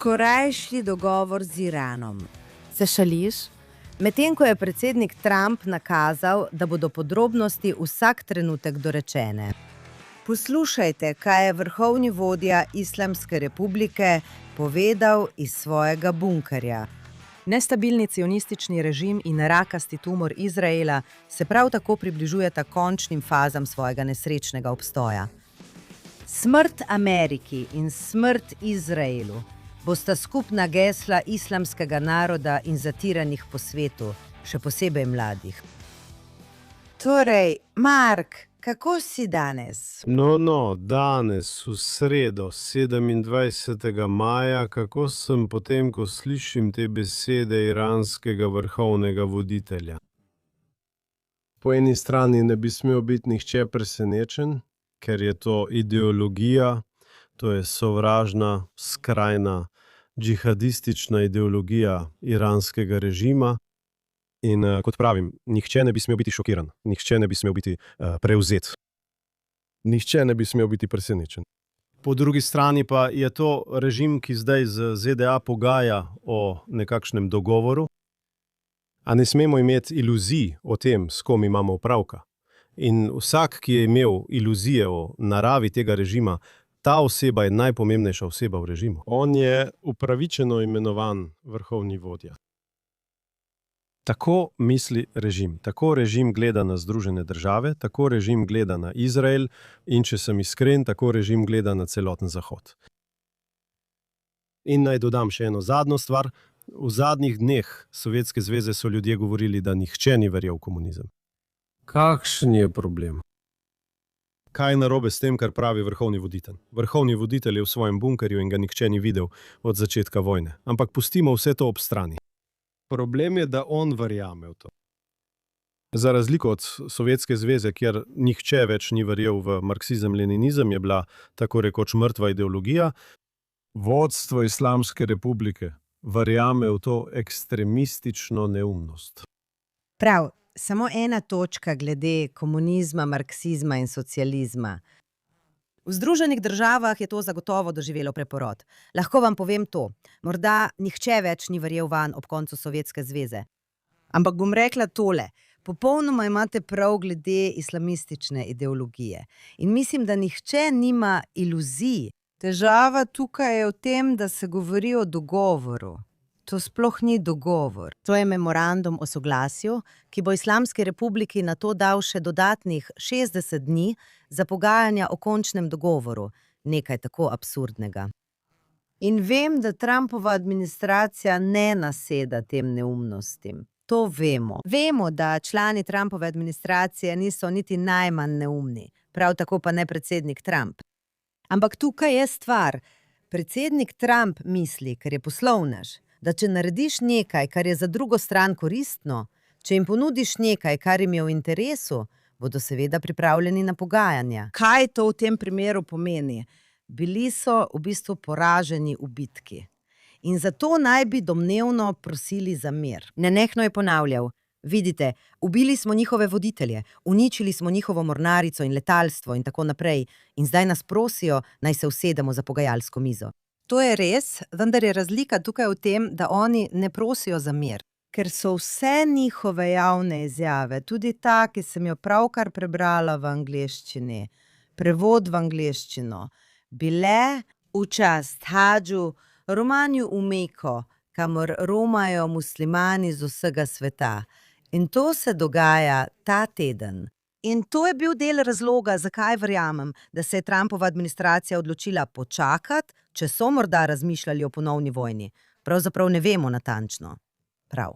Skorajšnji dogovor z Iranom. Se šališ? Medtem ko je predsednik Trump nakazal, da bodo podrobnosti vsak trenutek dorečene. Poslušajte, kaj je vrhovni vodja Islamske republike povedal iz svojega bunkerja. Nestabilni cionistični režim in rakasti tumor Izraela se prav tako približujeta končnim fazam svojega nesrečnega obstoja. Smrt Ameriki in smrt Izraelu bosta skupna gesla islamskega naroda in zatiranih po svetu, še posebej mladih. Torej, Mark, kako si danes? Danes, v sredo, 27. maja, kako sem potem, ko slišim te besede iranskega vrhovnega voditelja. Po eni strani ne bi smel biti nihče presenečen, ker je to ideologija, to je sovražna, skrajna, džihadistična ideologija iranskega režima. In kot pravim, nihče ne bi smel biti šokiran, nihče ne bi smel biti prevzet. Nihče ne bi smel biti presenečen. Po drugi strani pa je to režim, ki zdaj z ZDA pogaja o nekakšnem dogovoru. A ne smemo imeti iluzij o tem, s kom imamo opravka. In vsak, ki je imel iluzije o naravi tega režima, ta oseba je najpomembnejša oseba v režimu. On je upravičeno imenovan vrhovni vodja. Tako misli režim. Tako režim gleda na Združene države, tako režim gleda na Izrael in, če sem iskren, tako režim gleda na celoten Zahod. In naj dodam še eno zadnjo stvar. V zadnjih dneh Sovjetske zveze so ljudje govorili, da nihče ni verjel v komunizem. Kakšen je problem? Kaj je narobe s tem, kar pravi vrhovni voditelj? Vrhovni voditelj je v svojem bunkerju in ga nihče ni videl od začetka vojne. Ampak pustimo vse to ob strani. Problem je, da on verjame v to. Za razliko od Sovjetske zveze, kjer nihče več ni verjel v marksizem-leninizem, je bila tako rekoč mrtva ideologija, vodstvo Islamske republike verjame v to ekstremistično neumnost. Prav, samo ena točka glede komunizma, marksizma in socializma. V Združenih državah je to zagotovo doživelo preporod. Lahko vam povem to. Morda nihče več ni verjel vanj ob koncu Sovjetske zveze. Ampak bom rekla tole. Popolnoma imate prav glede islamistične ideologije. In mislim, da nihče nima iluzij. Težava tukaj je v tem, da se govori o dogovoru. To sploh ni dogovor. To je memorandum o soglasju, ki bo Islamski republiki na to dal še dodatnih 60 dni za pogajanja o končnem dogovoru. Nekaj tako absurdnega. In vem, da Trumpova administracija ne naseda tem neumnostim. To vemo. Vemo, da člani Trumpove administracije niso niti najmanj neumni. Prav tako pa ne predsednik Trump. Ampak tukaj je stvar. Predsednik Trump misli, ker je poslovnež, da če narediš nekaj, kar je za drugo stran koristno, če jim ponudiš nekaj, kar jim je v interesu, bodo seveda pripravljeni na pogajanja. Kaj to v tem primeru pomeni? Bili so v bistvu poraženi v bitki. In zato naj bi domnevno prosili za mir. Nenehno je ponavljal: vidite, ubili smo njihove voditelje, uničili smo njihovo mornarico in letalstvo in tako naprej, in zdaj nas prosijo, naj se usedemo za pogajalsko mizo. To je res, vendar je razlika tukaj v tem, da oni ne prosijo za mir. Ker so vse njihove javne izjave, tudi ta, ki sem jo pravkar prebrala v angleščini, prevod v angleščino, bile v čast hadžu, romanju v Meko, kamor romajo muslimani z vsega sveta. In to se dogaja ta teden. In to je bil del razloga, zakaj verjamem, da se je Trumpova administracija odločila počakati, če so morda razmišljali o ponovni vojni. Pravzaprav ne vemo natančno. Prav.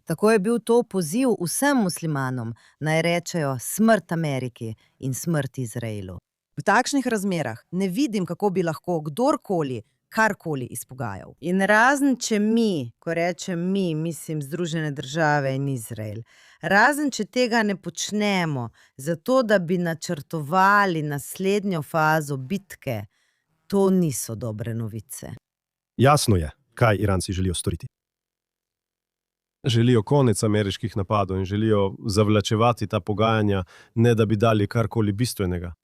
Tako je bil to poziv vsem muslimanom, naj rečejo smrt Ameriki in smrt Izraelu. V takšnih razmerah ne vidim, kako bi lahko kdorkoli karkoli izpogajal. In razen če mi, ko rečem mi, mislim Združene države in Izrael, razen če tega ne počnemo, zato da bi načrtovali naslednjo fazo bitke, to niso dobre novice. Jasno je, kaj Iranci želijo storiti. Želijo konec ameriških napadov in želijo zavlačevati ta pogajanja, ne da bi dali karkoli bistvenega.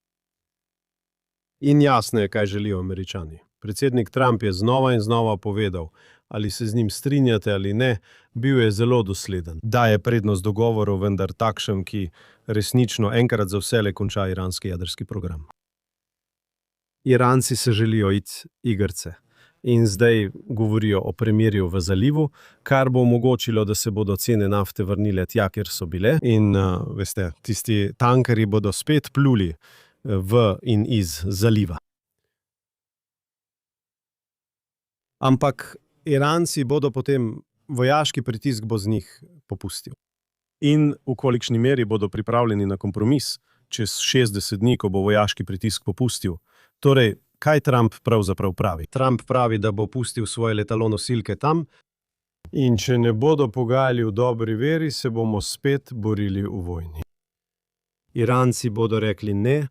In jasno je, kaj želijo Američani. Predsednik Trump je znova in znova povedal, ali se z njim strinjate ali ne, bil je zelo dosleden. Daje prednost dogovoru, vendar takšen, ki resnično enkrat za vselej konča iranski jedrski program. Iranci se želijo iti igrce in zdaj govorijo o premirju v zalivu, kar bo omogočilo, da se bodo cene nafte vrnile tja, kjer so bile. In veste, tisti tankerji bodo spet pluli v in iz zaliva. Ampak Iranci bodo potem, vojaški pritisk bo z njih popustil. In v kolikšni meri bodo pripravljeni na kompromis čez 60 dni, ko bo vojaški pritisk popustil. Torej, kaj Trump pravzaprav pravi? Trump pravi, da bo pustil svoje letalonosilke tam in če ne bodo pogajali v dobri veri, se bomo spet borili v vojni. Iranci bodo rekli ne,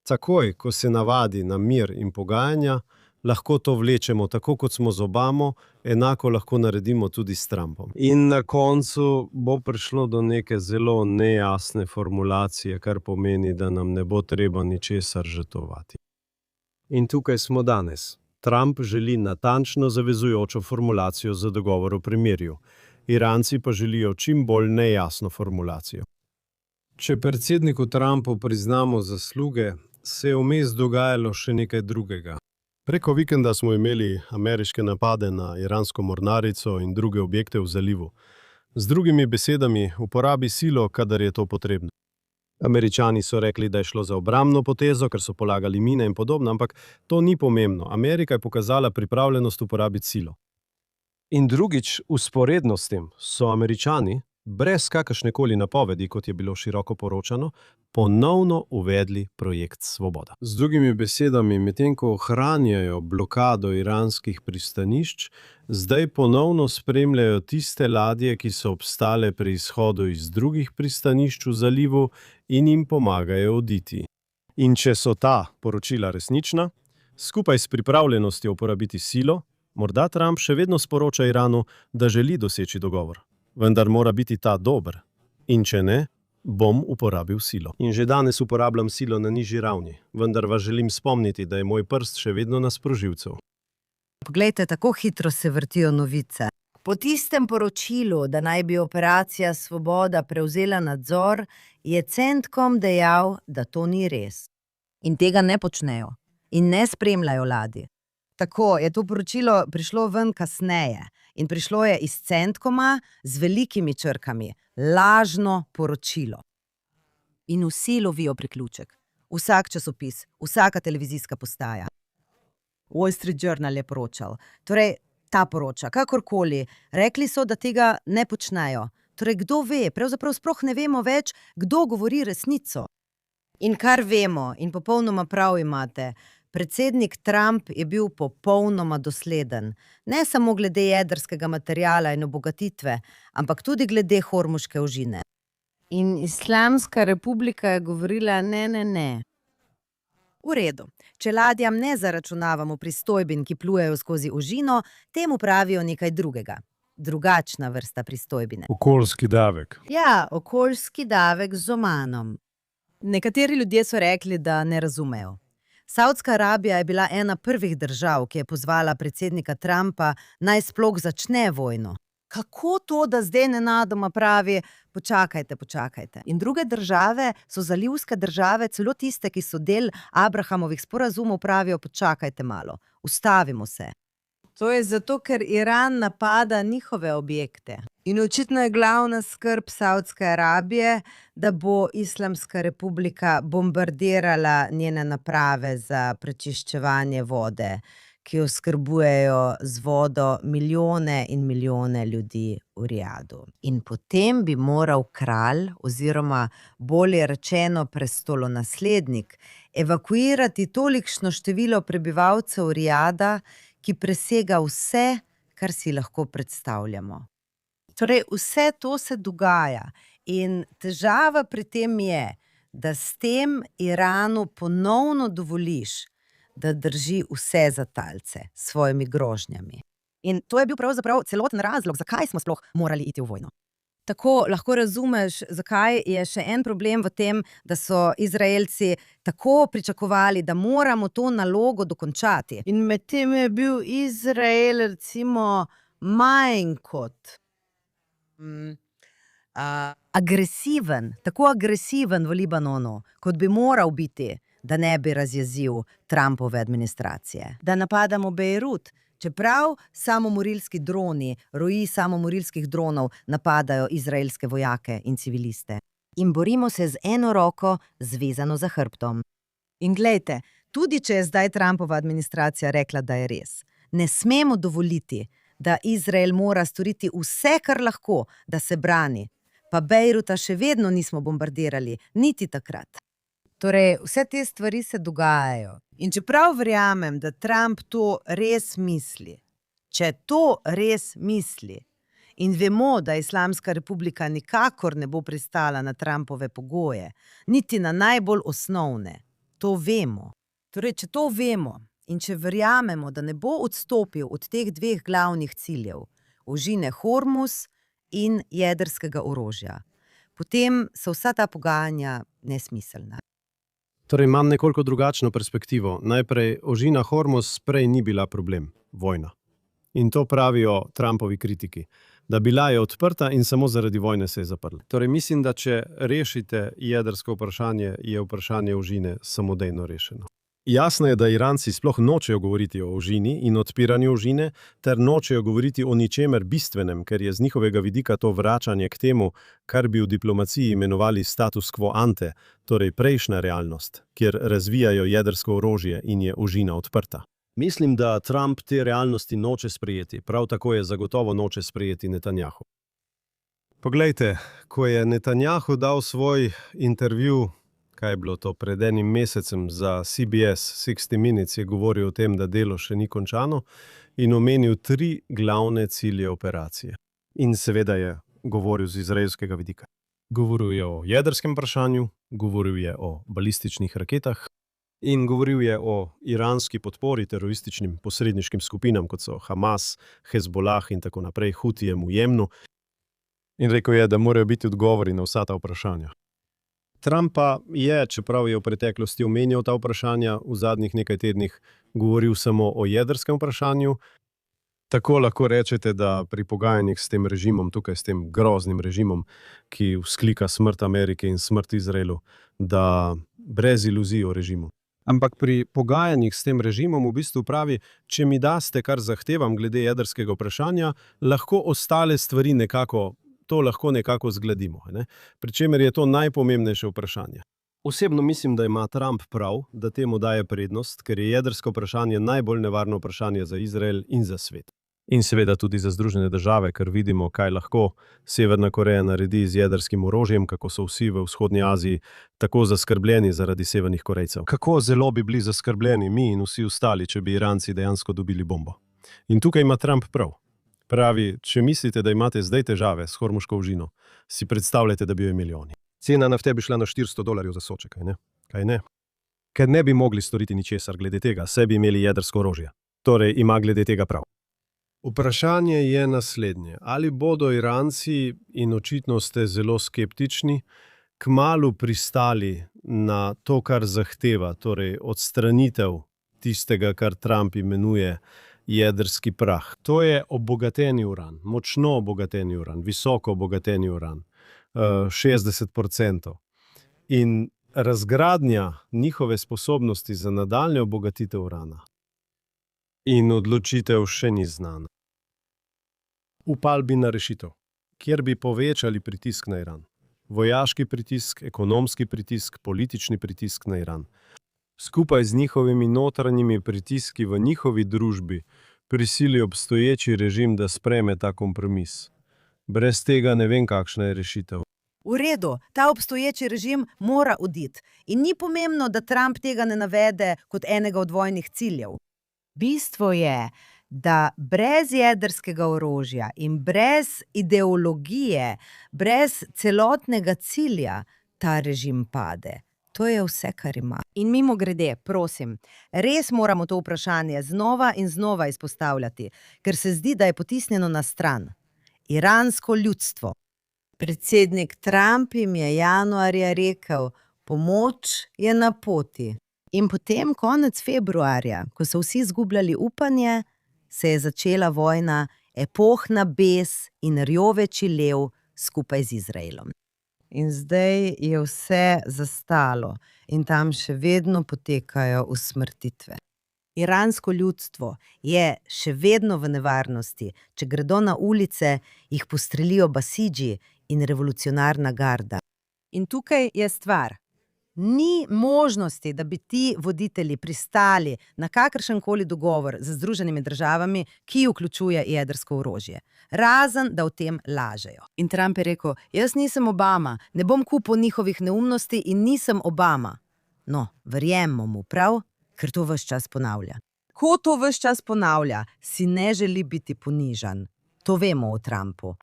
takoj, ko se navadi na mir in pogajanja, lahko to vlečemo tako, kot smo z Obamo, enako lahko naredimo tudi s Trumpom. In na koncu bo prišlo do neke zelo nejasne formulacije, kar pomeni, da nam ne bo treba ničesar žrtvovati. In tukaj smo danes. Trump želi natančno zavezujočo formulacijo za dogovor o premirju. Iranci pa želijo čim bolj nejasno formulacijo. Če predsedniku Trumpu priznamo zasluge, se je vmes dogajalo še nekaj drugega. Preko vikenda smo imeli ameriške napade na iransko mornarico in druge objekte v zalivu. Z drugimi besedami, uporabi silo, kadar je to potrebno. Američani so rekli, da je šlo za obrambno potezo, ker so polagali mine in podobno, ampak to ni pomembno. Amerika je pokazala pripravljenost uporabiti silo. In drugič, vzporedno s tem, so Američani, brez kakršnekoli napovedi, kot je bilo široko poročano, ponovno uvedli projekt Svoboda. Z drugimi besedami, medtem ko ohranjajo blokado iranskih pristanišč, zdaj ponovno spremljajo tiste ladje, ki so obstale pri izhodu iz drugih pristanišč v zalivu in jim pomagajo oditi. In če so ta poročila resnična, skupaj s pripravljenostjo uporabiti silo, morda Trump še vedno sporoča Iranu, da želi doseči dogovor. Vendar mora biti ta dober. In če ne, bom uporabil silo. In že danes uporabljam silo na nižji ravni, vendar vas želim spomniti, da je moj prst še vedno na sprožilcu. Poglejte, tako hitro se vrtijo novice. Po tistem poročilu, da naj bi operacija Svoboda prevzela nadzor, je CENTCOM dejal, da to ni res. In tega ne počnejo. In ne spremljajo ladij. Tako je to poročilo prišlo ven kasneje in prišlo je iz CENTCOMA z velikimi črkami. Lažno poročilo. In vsi lovijo priključek. Vsak časopis, vsaka televizijska postaja. Wall Street Journal je poročal. Torej, ta poroča, kakorkoli. Rekli so, da tega ne počnejo. Torej, kdo ve? Pravzaprav sploh ne vemo več, kdo govori resnico. In kar vemo, in popolnoma prav imate, predsednik Trump je bil popolnoma dosleden. Ne samo glede jedrskega materiala in obogatitve, ampak tudi glede Hormuške ožine. In Islamska republika je govorila ne. V redu. Če ladjam ne zaračunavamo pristojbin, ki plujejo skozi ožino, temu pravijo nekaj drugega. Drugačna vrsta pristojbine. Okoljski davek. Ja, okoljski davek z Omanom. Nekateri ljudje so rekli, da ne razumejo. Saudska Arabija je bila ena prvih držav, ki je pozvala predsednika Trumpa, naj sploh začne vojno. Kako to, da zdaj nenadoma pravi, počakajte. In druge države so zalivske države, celo tiste, ki so del Abrahamovih sporazumov, pravijo, počakajte malo, ustavimo se. To je zato, ker Iran napada njihove objekte. In očitno je glavna skrb Saudske Arabije, da bo Islamska republika bombardirala njene naprave za prečiščevanje vode, ki oskrbujejo z vodo milijone in milijone ljudi v Rijadu. In potem bi moral kralj, oziroma bolje rečeno prestolonaslednik, evakuirati tolikšno število prebivalcev Rijada, ki presega vse, kar si lahko predstavljamo. Torej, vse to se dogaja in težava pri tem je, da s tem Iranu ponovno dovoliš, da drži vse za talce s svojimi grožnjami. In to je bil pravzaprav celoten razlog, zakaj smo sploh morali iti v vojno. Tako lahko razumeš, zakaj je še en problem v tem, da so Izraelci tako pričakovali, da moramo to nalogo dokončati. In medtem je bil Izrael recimo manj kot. Agresiven, tako agresiven v Libanonu, kot bi moral biti, da ne bi razjezil Trumpove administracije. Da napadamo Bejrut, čeprav samomorilski droni, roji samomorilskih dronov napadajo izraelske vojake in civiliste. In borimo se z eno roko zvezano za hrbtom. In glejte, tudi če je zdaj Trumpova administracija rekla, da je res, ne smemo dovoliti, da Izrael mora storiti vse, kar lahko, da se brani. Pa Bejruta še vedno nismo bombardirali, niti takrat. Torej, vse te stvari se dogajajo. In čeprav verjamem, da Trump to res misli, če to res misli, in vemo, da Islamska republika nikakor ne bo pristala na Trumpove pogoje, niti na najbolj osnovne, to vemo. Torej, če to vemo in če verjamemo, da ne bo odstopil od teh dveh glavnih ciljev, ožine Hormuz in jedrskega orožja, potem so vsa ta pogajanja nesmiselna. Torej, imam nekoliko drugačno perspektivo. Najprej, ožina Hormuz prej ni bila problem, vojna. In to pravijo Trumpovi kritiki, da bila je odprta in samo zaradi vojne se je zaprla. Torej, mislim, da če rešite jedrsko vprašanje, je vprašanje ožine samodejno rešeno. Jasno je, da Iranci sploh nočejo govoriti o ožini in odpiranju ožine, ter nočejo govoriti o ničemer bistvenem, ker je z njihovega vidika to vračanje k temu, kar bi v diplomaciji imenovali status quo ante, torej prejšnja realnost, kjer razvijajo jedrsko orožje in je ožina odprta. Mislim, da Trump te realnosti noče sprejeti, prav tako je zagotovo noče sprejeti Netanjahu. Poglejte, ko je Netanjahu dal svoj intervju, kaj je bilo to, pred enim mesecem za CBS 60 Minutes, je govoril o tem, da delo še ni končano in omenil 3 glavne cilje operacije. In seveda je govoril z izraelskega vidika. Govoril je o jedrskem vprašanju, govoril je o balističnih raketah in govoril je o iranski podpori terorističnim posredniškim skupinam, kot so Hamas, Hezbolah in tako naprej, Hutijem v Jemnu. In rekel je, da morajo biti odgovori na vsa ta vprašanja. Trump pa je, čeprav je v preteklosti omenjal ta vprašanja, v zadnjih nekaj tednih govoril samo o jedrskem vprašanju. Tako lahko rečete, da pri pogajanjih s tem režimom, tukaj s tem groznim režimom, ki vzklika smrt Amerike in smrt Izraelu, da brez iluzij o režimu. Ampak pri pogajanjih s tem režimom v bistvu pravi, če mi daste, kar zahtevam glede jedrskega vprašanja, lahko ostale stvari lahko nekako zgladimo. Pričemer je to najpomembnejše vprašanje. Osebno mislim, da ima Trump prav, da temu daje prednost, ker je jedrsko vprašanje najbolj nevarno vprašanje za Izrael in za svet. In seveda tudi za Združene države, ker vidimo, kaj lahko Severna Koreja naredi z jedrskim orožjem, kako so vsi v vzhodni Aziji tako zaskrbljeni zaradi Severnih Korejcev. Kako zelo bi bili zaskrbljeni mi in vsi ostali, če bi Iranci dejansko dobili bombo. In tukaj ima Trump prav. Pravi, če mislite, da imate zdaj težave s hormuško ožino, si predstavljate, da bi jo imeli oni. Cena nafte bi šla na $400 za sodček, kaj ne? Kaj ne? Ker ne bi mogli storiti ničesar glede tega, saj bi imeli jedrsko orožje. Torej ima glede tega prav. Vprašanje je naslednje. Ali bodo Iranci, in očitno ste zelo skeptični, kmalu pristali na to, kar zahteva, torej odstranitev tistega, kar Trump imenuje jedrski prah. To je obogateni uran, močno obogateni uran, visoko obogateni uran, 60%. In razgradnja njihove sposobnosti za nadaljnjo obogatitev urana in odločitev še ni znana. Upal bi na rešitev, kjer bi povečali pritisk na Iran. Vojaški pritisk, ekonomski pritisk, politični pritisk na Iran. Skupaj z njihovimi notranjimi pritiski v njihovi družbi prisili obstoječi režim, da sprejme ta kompromis. Brez tega ne vem, kakšna je rešitev. V redu, ta obstoječi režim mora oditi. In ni pomembno, da Trump tega ne navede kot enega od vojnih ciljev. Bistvo je, da brez jedrskega orožja in brez ideologije, brez celotnega cilja, ta režim pade. To je vse, kar ima. In mimogrede, prosim, res moramo to vprašanje znova in znova izpostavljati, ker se zdi, da je potisnjeno na stran. Iransko ljudstvo, Predsednik Trump jim je januarja rekel, pomoč je na poti. In potem konec februarja, ko so vsi izgubljali upanje, se je začela vojna, epohna bes in rjoveči lev skupaj z Izraelom. In zdaj je vse zastalo in tam še vedno potekajo usmrtitve. Iransko ljudstvo je še vedno v nevarnosti. Če gredo na ulice, jih postrelijo basidži in revolucionarna garda. In tukaj je stvar. Ni možnosti, da bi ti voditelji pristali na kakršenkoli dogovor z Združenimi državami, ki vključuje jedrsko orožje. Razen, da o tem lažejo. In Trump je rekel, jaz nisem Obama, ne bom kupil njihovih neumnosti in nisem Obama. No, verjemmo mu, prav? Ker to ves čas ponavlja. Ko to ves čas ponavlja, si ne želi biti ponižan. To vemo o Trumpu.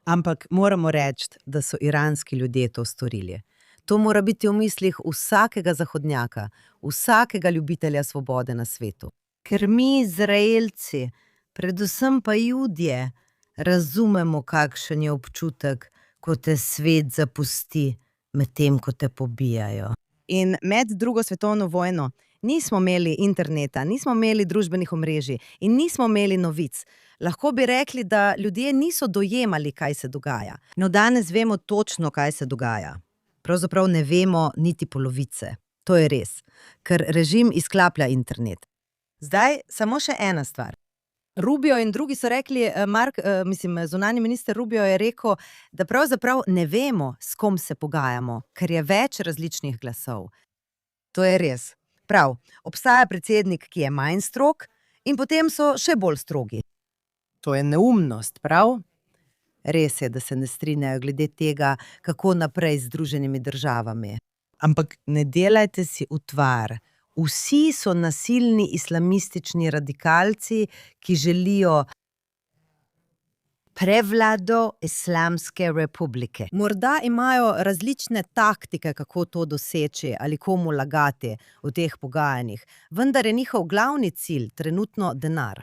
Ampak moramo reči, da so iranski ljudje to storili. To mora biti v mislih vsakega zahodnjaka, vsakega ljubitelja svobode na svetu. Ker mi, Izraelci, predvsem pa Judje, razumemo, kakšen je občutek, ko te svet zapusti, medtem ko te pobijajo. In med drugo svetovno vojno nismo imeli interneta, nismo imeli družbenih omrežij in nismo imeli novic. Lahko bi rekli, da ljudje niso dojemali, kaj se dogaja. No, danes vemo točno, kaj se dogaja. Pravzaprav ne vemo niti polovice. To je res, ker režim izklaplja internet. Zdaj samo še ena stvar. Rubio in drugi so rekli, zunanji minister Rubio je rekel, da pravzaprav ne vemo, s kom se pogajamo, ker je več različnih glasov. To je res. Prav, obstaja predsednik, ki je manj strog, in potem so še bolj strogi. To je neumnost, prav? Res je, da se ne strinjajo glede tega, kako naprej z Združenimi državami. Ampak ne delajte si utvar. Vsi so nasilni islamistični radikalci, ki želijo prevlado Islamske republike. Morda imajo različne taktike, kako to doseči ali komu lagati v teh pogajanjih, vendar je njihov glavni cilj trenutno denar.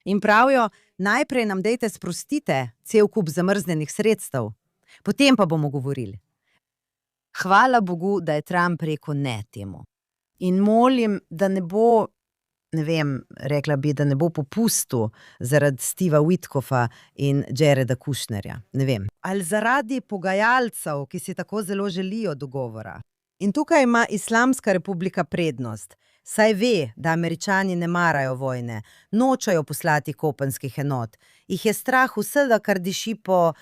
In pravijo, najprej nam dejte sprostite cel kup zamrznjenih sredstev, potem pa bomo govorili. Hvala Bogu, da je Trump rekel ne temu. In molim, da ne bo, rekla bi, da ne bo popustil zaradi Steva Witkoffa in Jareda Kushnerja, Ali zaradi pogajalcev, ki si tako zelo želijo dogovora. In tukaj ima Islamska republika prednost. Saj ve, da Američani ne marajo vojne, nočejo poslati kopenskih enot. Jih je strah vsega, kar diši po,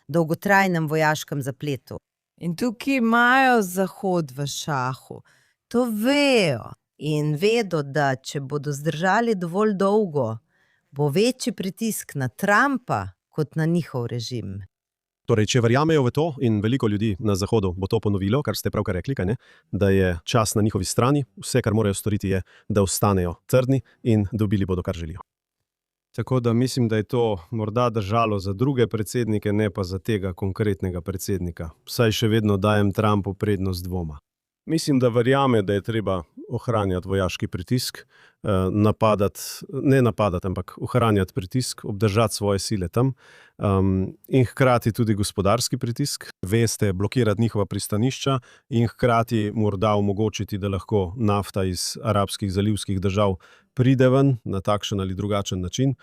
dolgotrajnem vojaškem zapletu. In tukaj imajo Zahod v šahu. To vejo. In vedo, da če bodo zdržali dovolj dolgo, bo večji pritisk na Trumpa kot na njihov režim. Torej, če verjamejo v to in veliko ljudi na Zahodu bo to ponovilo, kar ste pravkar rekli, da je čas na njihovi strani, vse, kar morajo storiti, je, da ostanejo trdni in dobili bodo, kar želijo. Tako da mislim, da je to morda držalo za druge predsednike, ne pa za tega konkretnega predsednika. Vsaj še vedno dajem Trumpu prednost dvoma. Mislim, da verjame, da je treba ohranjati vojaški pritisk, ampak ohranjati pritisk, obdržati svoje sile tam in hkrati tudi gospodarski pritisk. Blokirati njihova pristanišča in hkrati morda omogočiti, da lahko nafta iz arabskih zalivskih držav pride ven na takšen ali drugačen način.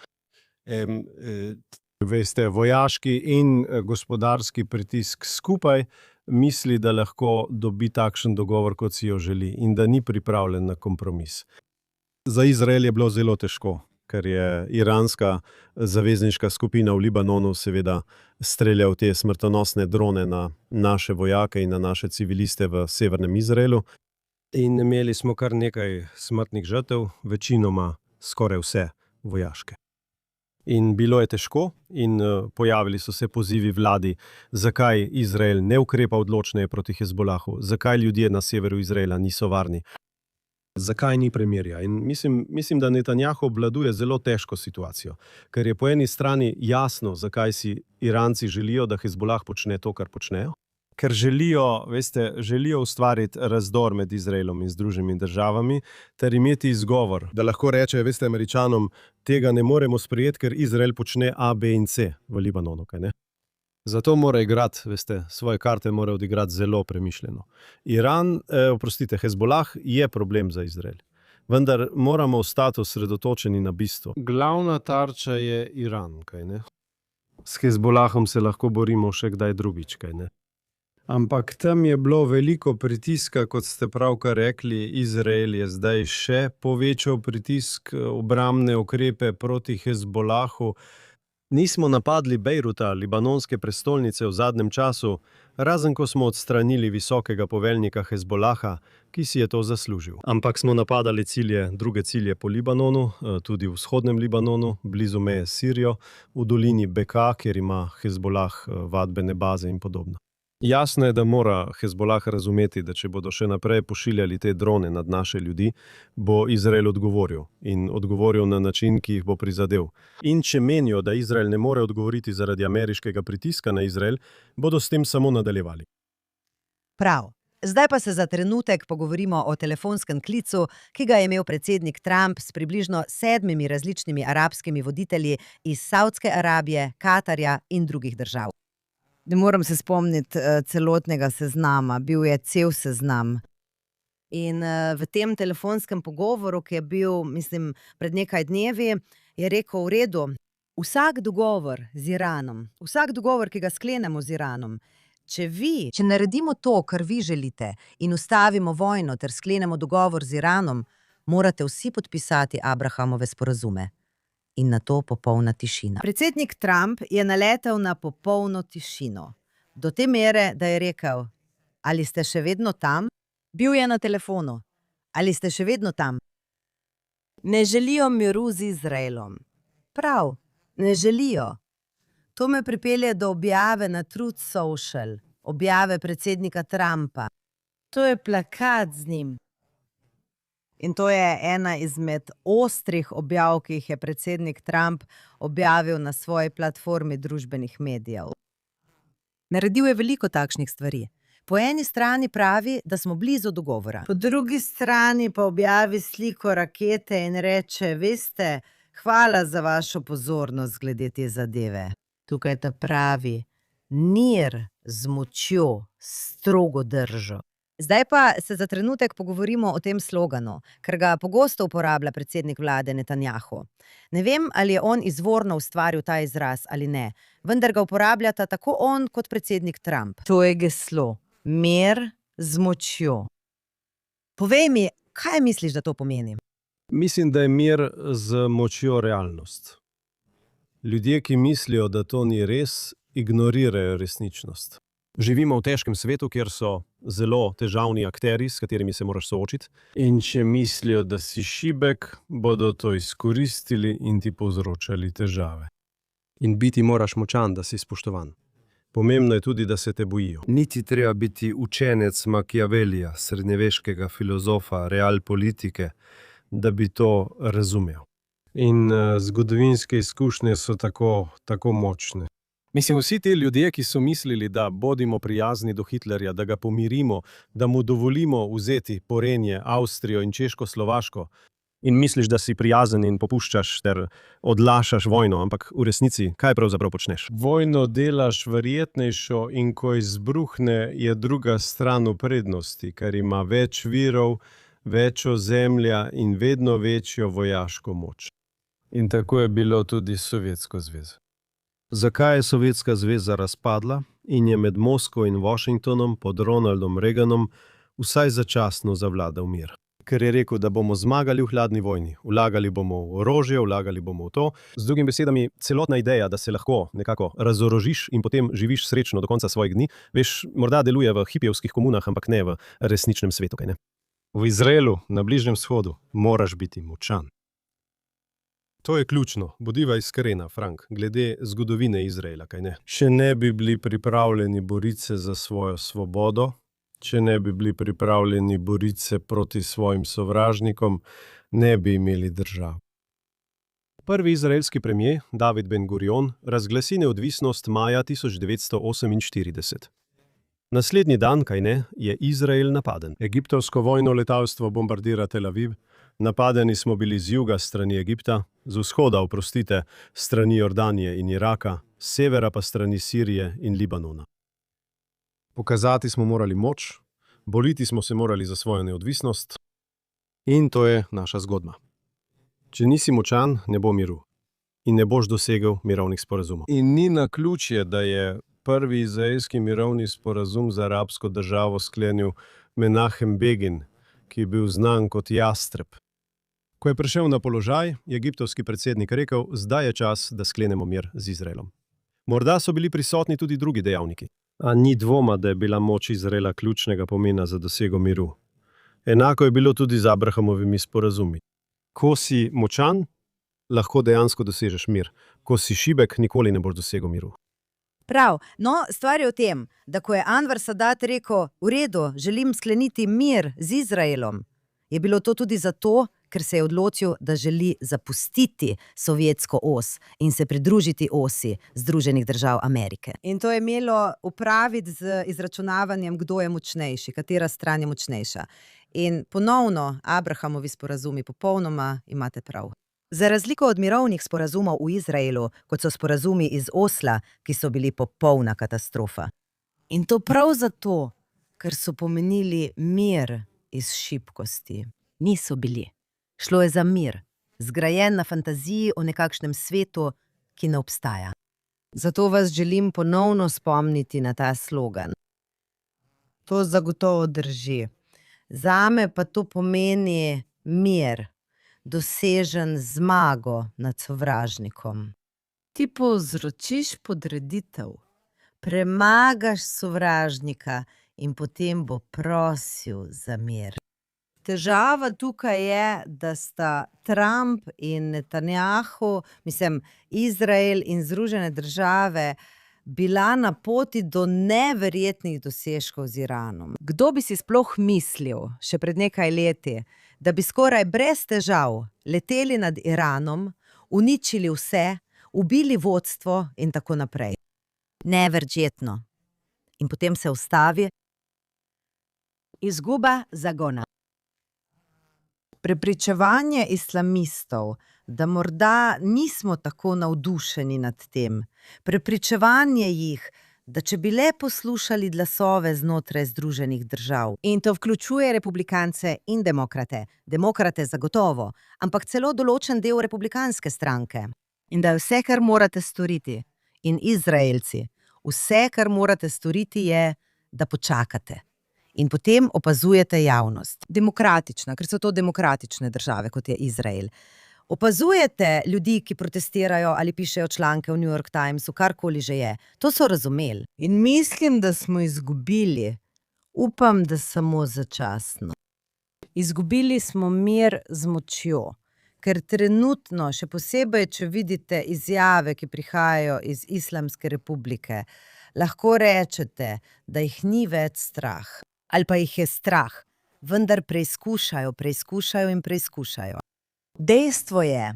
Vojaški in gospodarski pritisk skupaj misli, da lahko dobi takšen dogovor, kot si jo želi in da ni pripravljen na kompromis. Za Izrael je bilo zelo težko, ker je iranska zavezniška skupina v Libanonu seveda streljala te smrtonosne drone na naše vojake in na naše civiliste v severnem Izraelu. In imeli smo kar nekaj smrtnih žrtev, večinoma skoraj vse vojaške. In bilo je težko in pojavili so se pozivi vladi, zakaj Izrael ne ukrepa odločneje proti Hezbolahu, zakaj ljudje na severu Izraela niso varni. Zakaj ni premirja? In mislim, da Netanjahu obvladuje zelo težko situacijo, ker je po eni strani jasno, zakaj si Iranci želijo, da Hezbolah počne to, kar počnejo. Ker želijo ustvariti razdor med Izraelom in Združenimi državami ter imeti izgovor, da lahko reče, Američanom, tega ne moremo sprejeti, ker Izrael počne A, B in C v Libanonu. Zato mora igrati, veste, svoje karte mora odigrati zelo premišljeno. Hezbolah je problem za Izrael. Vendar moramo ostati osredotočeni na bistvo. Glavna tarča je Iran, kaj ne? S Hezbolahom se lahko borimo še kdaj drugič, kaj ne? Ampak tam je bilo veliko pritiska, kot ste pravkar rekli, Izrael je zdaj še povečal pritisk, obrambne ukrepe proti Hezbolahu. Nismo napadli Bejruta, libanonske prestolnice v zadnjem času, razen ko smo odstranili visokega poveljnika Hezbolaha, ki si je to zaslužil. Ampak smo napadali druge cilje po Libanonu, tudi v vzhodnem Libanonu, blizu meje s Sirijo, v dolini Beka, kjer ima Hezbolah vadbene baze in podobno. Jasno je, da mora Hezbolah razumeti, da če bodo še naprej pošiljali te drone nad naše ljudi, bo Izrael odgovoril in odgovoril na način, ki jih bo prizadel. In če menijo, da Izrael ne more odgovoriti zaradi ameriškega pritiska na Izrael, bodo s tem samo nadaljevali. Prav. Zdaj pa se za trenutek pogovorimo o telefonskem klicu, ki ga je imel predsednik Trump s približno 7 različnimi arabskimi voditelji iz Saudske Arabije, Katarja in drugih držav. Ne moram se spomniti celotnega seznama, bil je cel seznam. In v tem telefonskem pogovoru, ki je bil, mislim, pred nekaj dnevi, je rekel: v redu, vsak dogovor z Iranom, vsak dogovor, ki ga sklenemo z Iranom, če naredimo to, kar vi želite, in ustavimo vojno ter sklenemo dogovor z Iranom, morate vsi podpisati Abrahamove sporazume. In na to popolna tišina. Predsednik Trump je naletel na popolno tišino. Do te mere, da je rekel: ali ste še vedno tam? Bil je na telefonu. Ali ste še vedno tam? Ne želijo miru z Izraelom. Prav, ne želijo. To me pripelje do objave na Truth Social, objave predsednika Trumpa. To je plakat z njim. In to je ena izmed ostrih objav, ki jih je predsednik Trump objavil na svoji platformi družbenih medijev. Naredil je veliko takšnih stvari. Po eni strani pravi, da smo blizu dogovora. Po drugi strani pa objavi sliko rakete in reče: veste, hvala za vašo pozornost glede te zadeve. Tukaj ta pravi: mir z močjo, strogo držo. Zdaj pa se za trenutek pogovorimo o tem sloganu, ker ga pogosto uporablja predsednik vlade Netanjahu. Ne vem, ali je on izvorno ustvaril ta izraz ali ne, vendar ga uporabljata tako on kot predsednik Trump. To je geslo: mir z močjo. Povej mi, kaj misliš, da to pomeni? Mislim, da je mir z močjo realnost. Ljudje, ki mislijo, da to ni res, ignorirajo resničnost. Živimo v težkem svetu, kjer so zelo težavni akterji, s katerimi se moraš soočiti. In če mislijo, da si šibek, bodo to izkoristili in ti povzročali težave. In biti moraš močan, da si spoštovan. Pomembno je tudi, da se te bojijo. Niti treba biti učenec Machiavellija, srednjeveškega filozofa, realpolitike, da bi to razumel. In zgodovinske izkušnje so tako močne. Mislim, vsi ti ljudje, ki so mislili, da bodimo prijazni do Hitlerja, da ga pomirimo, da mu dovolimo vzeti Porenje, Avstrijo in Češko-Slovaško, in misliš, da si prijazen in popuščaš ter odlašaš vojno, ampak v resnici kaj pravzaprav počneš? Vojno delaš verjetnejšo in ko izbruhne, je druga stran v prednosti, ker ima več virov, več ozemlja in vedno večjo vojaško moč. In tako je bilo tudi s Sovjetsko zvezo. Zakaj je Sovjetska zveza razpadla in je med Moskvo in Washingtonom pod Ronaldom Reaganom vsaj začasno zavladal mir? Ker je rekel, da bomo zmagali v hladni vojni, vlagali bomo v orožje, vlagali bomo v to. Z drugimi besedami, celotna ideja, da se lahko nekako razorožiš in potem živiš srečno do konca svojih dni, veš, morda deluje v hipijevskih komunah, ampak ne v resničnem svetu, kaj ne? V Izraelu, na Bližnjem vzhodu, moraš biti močan. To je ključno. Bodiva iskrena, Frank, glede zgodovine Izraela, kaj ne? Če ne bi bili pripravljeni boriti se za svojo svobodo, če ne bi bili pripravljeni boriti se proti svojim sovražnikom, ne bi imeli držav. Prvi izraelski premier, David Ben-Gurion, razglasi neodvisnost maja 1948. Naslednji dan, kaj ne, je Izrael napaden. Egiptovsko vojno letalstvo bombardira Tel Aviv, napadeni smo bili z juga strani Egipta, z vzhoda, strani Jordanije in Iraka, z severa pa strani Sirije in Libanona. Pokazati smo morali moč, boriti smo se morali za svojo neodvisnost in to je naša zgodba. Če nisi močan, ne bo miru in ne boš dosegel mirovnih sporazumov. In ni naključje, da je prvi izraelski mirovni sporazum za arabsko državo sklenil Menahem Begin, ki je bil znan kot jastreb. Ko je prišel na položaj, je egiptovski predsednik rekel, zdaj je čas, da sklenemo mir z Izraelom. Morda so bili prisotni tudi drugi dejavniki. A ni dvoma, da je bila moč Izraela ključnega pomena za dosego miru. Enako je bilo tudi z Abrahamovimi sporazumi. Ko si močan, lahko dejansko dosežeš mir. Ko si šibek, nikoli ne boš dosegel miru. Prav, no, stvar je v tem, da ko je Anwar Sadat rekel, v redu, želim skleniti mir z Izraelom, je bilo to tudi zato, ker se je odločil, da želi zapustiti sovjetsko os in se pridružiti osi Združenih držav Amerike. In to je imelo upraviti z izračunavanjem, kdo je močnejši, katera stran je močnejša. In ponovno, Abrahamovi sporazumi popolnoma imate prav. Za razliko od mirovnih sporazumov v Izraelu, kot so sporazumi iz Osla, ki so bili popolna katastrofa. In to prav zato, ker so pomenili mir iz šibkosti. Niso bili. Šlo je za mir, zgrajen na fantaziji o nekakšnem svetu, ki ne obstaja. Zato vas želim ponovno spomniti na ta slogan. To zagotovo drži. Zame pa to pomeni mir, dosežen zmago nad sovražnikom. Ti povzročiš podreditev, premagaš sovražnika in potem bo prosil za mir. Težava tukaj je, da sta Trump in Netanjahu, Izrael in Združene države, bila na poti do neverjetnih dosežkov z Iranom. Kdo bi si sploh mislil, še pred nekaj leti, da bi skoraj brez težav leteli nad Iranom, uničili vse, ubili vodstvo in tako naprej. Neverjetno. In potem se ustavi izguba zagona. Prepričevanje islamistov, da morda nismo tako navdušeni nad tem, prepričevanje jih, da če bi le poslušali glasove znotraj Združenih držav, in to vključuje republikance in demokrate zagotovo, ampak celo določen del republikanske stranke. In da je vse, kar morate storiti, in Izraelci, vse, kar morate storiti, je, da počakate. In potem opazujete javnost. Demokratična, ker so to demokratične države, kot je Izrael. Opazujete ljudi, ki protestirajo ali pišejo članke v New York Timesu, karkoli že je. To so razumeli. In mislim, da smo izgubili. Upam, da samo začasno. Izgubili smo mir z močjo. Ker trenutno, še posebej, če vidite izjave, ki prihajajo iz Islamske republike, lahko rečete, da jih ni več strah. Ali pa jih je strah, vendar preizkušajo in preizkušajo. Dejstvo je,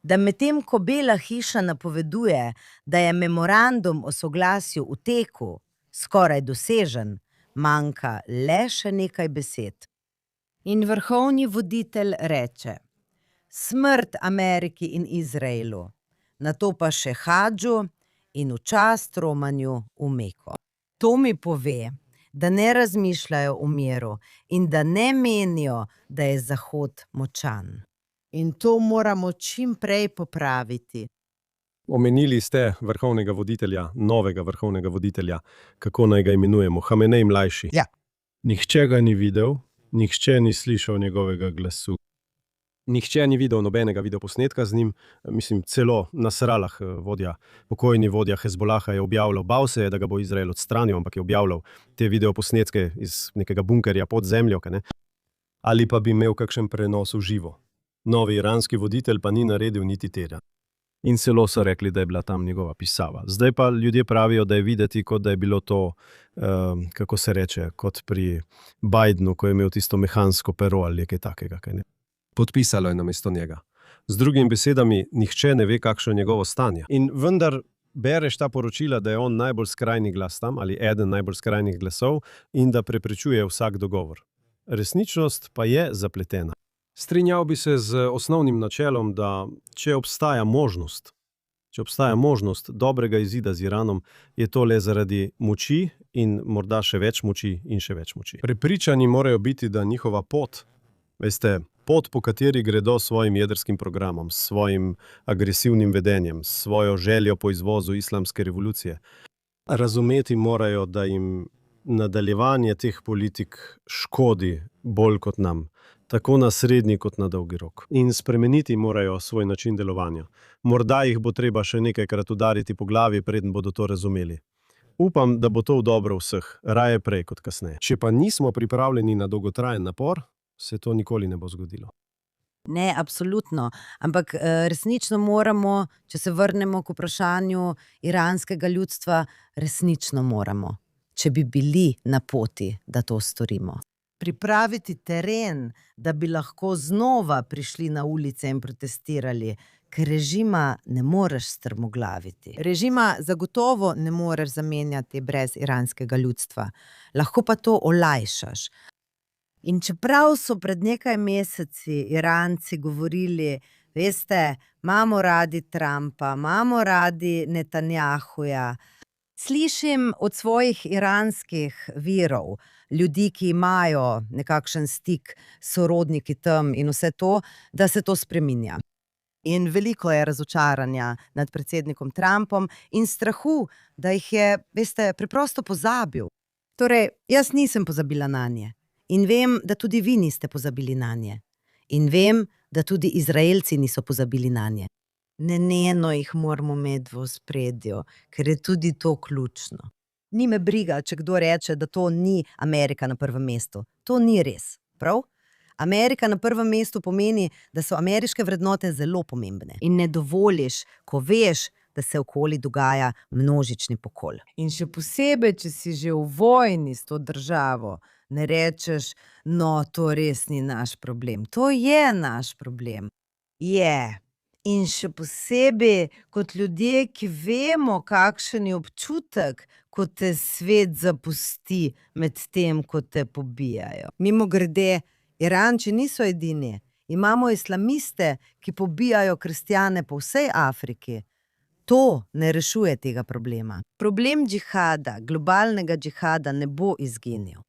da medtem ko Bela hiša napoveduje, da je memorandum o soglasju v teku, skoraj dosežen, manjka le še nekaj besed. In vrhovni voditelj reče: smrt Ameriki in Izraelu, nato pa še hadžu in v čast romanju v Meko. To mi pove, da ne razmišljajo o miru in da ne menijo, da je Zahod močan. In to moramo čim prej popraviti. Omenili ste vrhovnega voditelja, novega vrhovnega voditelja, kako naj ga imenujemo, Hamenej mlajši. Ja. Nihče ga ni videl, nihče ni slišal njegovega glasu. Nihče ni videl nobenega videoposnetka z njim, celo Nasralah, pokojni vodja Hezbolaha je objavljal, bal se je, da ga bo Izrael odstranil, ampak je objavljal te videoposnetke iz nekega bunkerja pod zemljo, ali pa bi imel kakšen prenos v živo. Novi iranski voditelj pa ni naredil niti tega. In celo so rekli, da je bila tam njegova pisava. Zdaj pa ljudje pravijo, da je videti, kot da je bilo to, kako se reče, kot pri Bidenu, ko je imel tisto mehansko pero ali nekaj takega. Podpisalo je namesto njega. Z drugimi besedami, nihče ne ve, kakšno je njegovo stanje. In vendar bereš ta poročila, da je on najbolj skrajni glas tam, ali eden najbolj skrajnih glasov, in da preprečuje vsak dogovor. Resničnost pa je zapletena. Strinjal bi se z osnovnim načelom, da če obstaja možnost, Če obstaja možnost dobrega izida z Iranom, je to le zaradi moči in morda še več moči in še več moči. Prepričani morajo biti, da njihova pot, veste, pot, po kateri gredo s svojim jedrskim programom, s svojim agresivnim vedenjem, s svojo željo po izvozu islamske revolucije, razumeti morajo, da jim nadaljevanje teh politik škodi bolj kot nam, tako na srednji kot na dolgi rok. In spremeniti morajo svoj način delovanja. Morda jih bo treba še nekajkrat udariti po glavi, preden bodo to razumeli. Upam, da bo to v dobro vseh, raje prej kot kasneje. Če pa nismo pripravljeni na dolgotrajen napor, se to nikoli ne bo zgodilo. Ne, absolutno. Ampak resnično moramo, če se vrnemo k vprašanju iranskega ljudstva, resnično moramo, če bi bili na poti, da to storimo. Pripraviti teren, da bi lahko znova prišli na ulice in protestirali, ker režima ne moreš strmoglaviti. Režima zagotovo ne moreš zamenjati brez iranskega ljudstva. Lahko pa to olajšaš. In čeprav so pred nekaj meseci Iranci govorili, veste, imamo radi Trumpa, imamo radi Netanjahuja, slišim od svojih iranskih virov, ljudi, ki imajo nekakšen stik s sorodniki tam in vse to, da se to spreminja. In veliko je razočaranja nad predsednikom Trumpom in strahu, da jih je, veste, preprosto pozabil. Torej, jaz nisem pozabila nanje. In vem, da tudi vi niste pozabili nanje. In vem, da tudi Izraelci niso pozabili nanje. Nenehno jih moramo imeti v ospredju, ker je tudi to ključno. Ni me briga, če kdo reče, da to ni Amerika na prvem mestu. To ni res, prav? Amerika na prvem mestu pomeni, da so ameriške vrednote zelo pomembne. In ne dovoliš, ko veš, da se okoli dogaja množični pokol. In še posebej, če si že v vojni s to državo, ne rečeš, no, to res ni naš problem. To je naš problem. Je. In še posebej kot ljudje, ki vemo, kakšen je občutek, ko te svet zapusti med tem, ko te pobijajo. Mimogrede, Iranci niso edini. Imamo islamiste, ki pobijajo kristjane po vsej Afriki. To ne rešuje tega problema. Problem džihada, globalnega džihada ne bo izginil.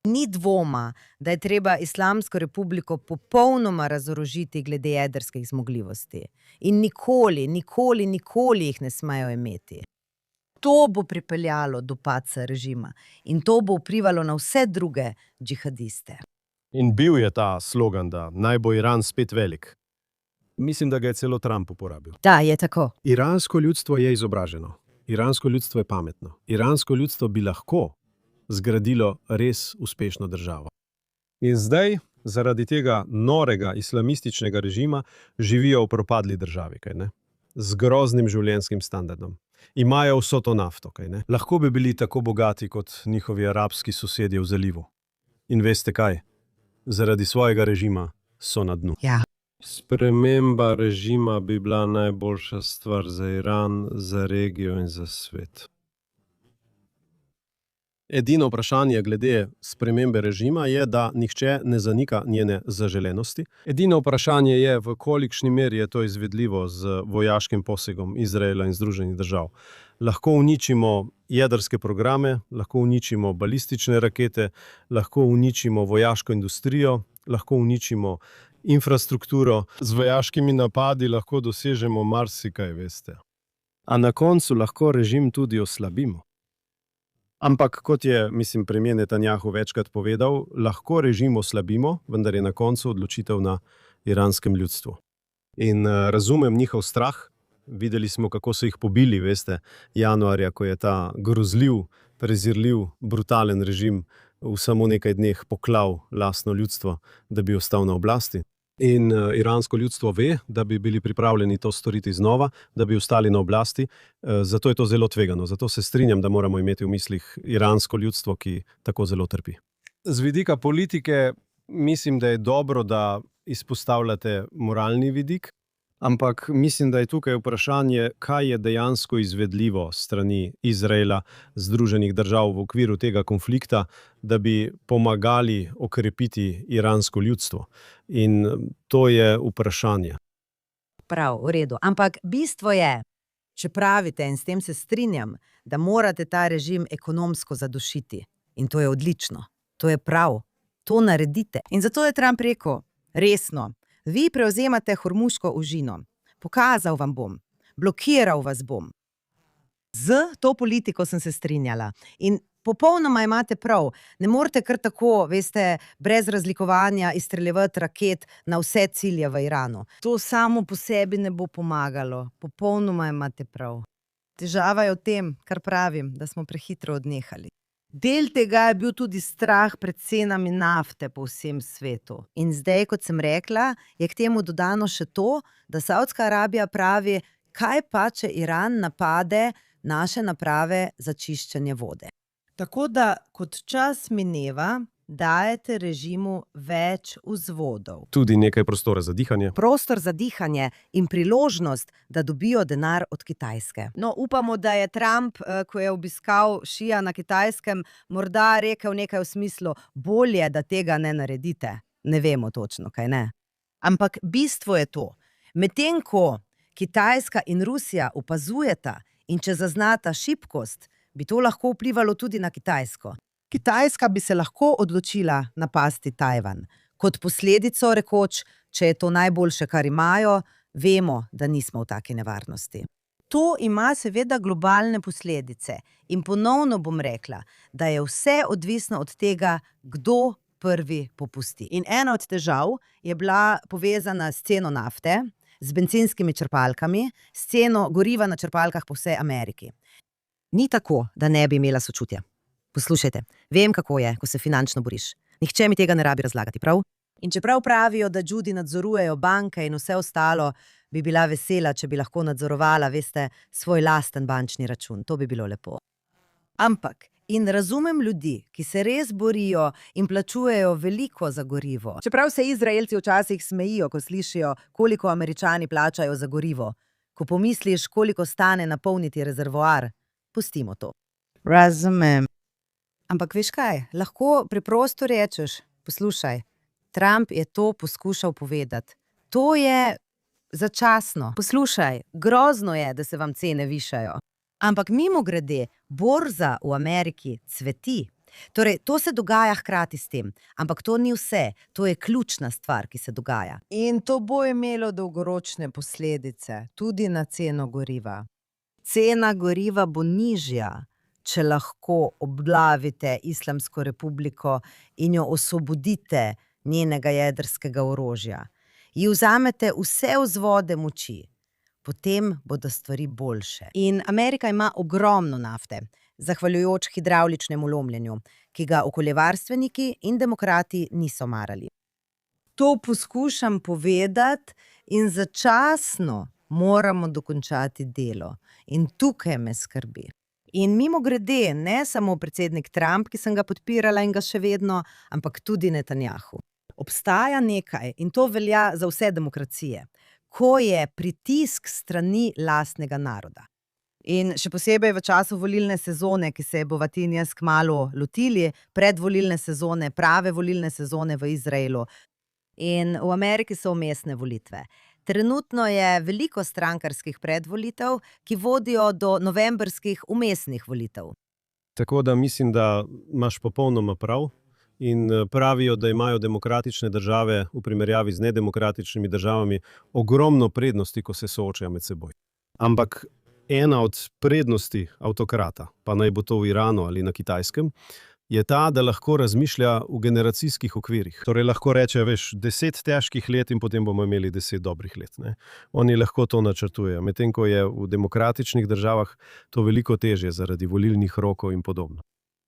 Ni dvoma, da je treba Islamsko republiko popolnoma razorožiti glede jedrskih zmogljivosti. In nikoli, nikoli, nikoli jih ne smejo imeti. To bo pripeljalo do padca režima in to bo vplivalo na vse druge džihadiste. In bil je ta slogan, da naj bo Iran spet velik. Mislim, da ga je celo Trump uporabil. Da, je tako. Iransko ljudstvo je izobraženo. Iransko ljudstvo je pametno. Iransko ljudstvo bi lahko zgradilo res uspešno državo. In zdaj, zaradi tega norega islamističnega režima, živijo v propadli državi, kaj ne? Z groznim življenjskim standardom. Imajo vso to nafto, kaj ne? Lahko bi bili tako bogati kot njihovi arabski sosedje v zalivu. In veste kaj? Zaradi svojega režima so na dnu. Ja. Sprememba režima bi bila najboljša stvar za Iran, za regijo in za svet. Edino vprašanje glede spremembe režima je, da nihče ne zanika njene zaželenosti. Edino vprašanje je, v kolikšni meri je to izvedljivo z vojaškim posegom Izraela in Združenih držav. Lahko uničimo jedrske programe, lahko uničimo balistične rakete, lahko uničimo vojaško industrijo, lahko uničimo infrastrukturo. Z vojaškimi napadi lahko dosežemo marsikaj, veste. A na koncu lahko režim tudi oslabimo. Ampak, kot je, premier Netanjahu večkrat povedal, lahko režim oslabimo, vendar je na koncu odločitev na iranskem ljudstvu. In razumem njihov strah. Videli smo, kako so jih pobili, veste, januarja, ko je ta grozljiv, prezirljiv, brutalen režim v samo nekaj dneh poklal lastno ljudstvo, da bi ostal na oblasti. In iransko ljudstvo ve, da bi bili pripravljeni to storiti znova, da bi ostali na oblasti, zato je to zelo tvegano. Zato se strinjam, da moramo imeti v mislih iransko ljudstvo, ki tako zelo trpi. Z vidika politike mislim, da je dobro, da izpostavljate moralni vidik, ampak mislim, da je tukaj vprašanje, kaj je dejansko izvedljivo strani Izraela, Združenih držav v okviru tega konflikta, da bi pomagali okrepiti iransko ljudstvo. In to je vprašanje. Prav, v redu. Ampak bistvo je, Če pravite, in s tem se strinjam, da morate ta režim ekonomsko zadušiti. In to je odlično. To je prav. To naredite. In zato je Trump rekel, resno, vi prevzemate Hormuško ožino. Pokazal vam bom. Blokiral vas bom. Z to politiko sem se strinjala. In popolnoma imate prav. Ne morete kar tako, veste, brez razlikovanja izstreljevati raket na vse cilje v Iranu. To samo po sebi ne bo pomagalo. Popolnoma imate prav. Težava je v tem, kar pravim, da smo prehitro odnehali. Del tega je bil tudi strah pred cenami nafte po vsem svetu. In zdaj, kot sem rekla, je k temu dodano še to, da Saudska Arabija pravi, kaj pa, če Iran napade naše naprave za čiščenje vode. Tako da, kot čas mineva, dajete režimu več vzvodov. Tudi nekaj prostora za dihanje. Prostor za dihanje in priložnost, da dobijo denar od Kitajske. No, upamo, da je Trump, ko je obiskal Šija na Kitajskem, morda rekel nekaj v smislu, bolje, da tega ne naredite. Ne vemo točno, kaj ne. Ampak bistvo je to. Medtem ko Kitajska in Rusija opazujeta in če zaznata šibkost, bi to lahko vplivalo tudi na Kitajsko. Kitajska bi se lahko odločila napasti Tajvan. Kot posledico rekoč, če je to najboljše, kar imajo, vemo, da nismo v taki nevarnosti. To ima seveda globalne posledice in ponovno bom rekla, da je vse odvisno od tega, kdo prvi popusti. In ena od težav je bila povezana s ceno nafte, z bencinskimi črpalkami, s ceno goriva na črpalkah po vsej Ameriki. Ni tako, da ne bi imela sočutja. Poslušajte, vem, kako je, ko se finančno boriš. Nihče mi tega ne rabi razlagati, prav? In čeprav pravijo, da Judy nadzorujejo banke in vse ostalo, bi bila vesela, če bi lahko nadzorovala, veste, svoj lasten bančni račun. To bi bilo lepo. Ampak, in razumem ljudi, ki se res borijo in plačujejo veliko za gorivo. Čeprav se Izraelci včasih smejijo, ko slišijo, koliko Američani plačajo za gorivo. Ko pomisliš, koliko stane napolniti rezervoar, pustimo to. Razumem. Ampak veš kaj, lahko preprosto rečeš, poslušaj, Trump je to poskušal povedati. To je začasno. Poslušaj, grozno je, da se vam cene višajo. Ampak mimogrede, borza v Ameriki cveti. Torej, to se dogaja hkrati s tem. Ampak to ni vse. To je ključna stvar, ki se dogaja. In to bo imelo dolgoročne posledice, tudi na ceno goriva. Cena goriva bo nižja, če lahko obglavite Islamsko republiko in jo osvobodite njenega jedrskega orožja. Ji vzamete vse vzvode moči. Potem bodo stvari boljše. In Amerika ima ogromno nafte, zahvaljujoč hidravličnemu lomljenju, ki ga okoljevarstveniki in demokrati niso marali. To poskušam povedati in začasno moramo dokončati delo. In tukaj me skrbi. In mimogrede, ne samo predsednik Trump, ki sem ga podpirala in ga še vedno, ampak tudi Netanjahu. Obstaja nekaj, in to velja za vse demokracije, ko je pritisk strani lastnega naroda. In še posebej v času volilne sezone, ki se je bovatin jaz kmalu lotili, predvolilne sezone, prave volilne sezone v Izraelu. In v Ameriki so vmesne volitve. Trenutno je veliko strankarskih predvolitev, ki vodijo do novembrskih vmesnih volitev. Tako da mislim, da imaš popolnoma prav. In pravijo, da imajo demokratične države v primerjavi z nedemokratičnimi državami ogromno prednosti, ko se soočajo med seboj. Ampak ena od prednosti avtokrata, pa naj bo to v Iranu ali na Kitajskem, je ta, da lahko razmišlja v generacijskih okvirih. Torej lahko reče, veš, 10 težkih let in potem bomo imeli 10 dobrih let. Ne? Oni lahko to načrtujejo, medtem ko je v demokratičnih državah to veliko težje zaradi volilnih rokov in podobno.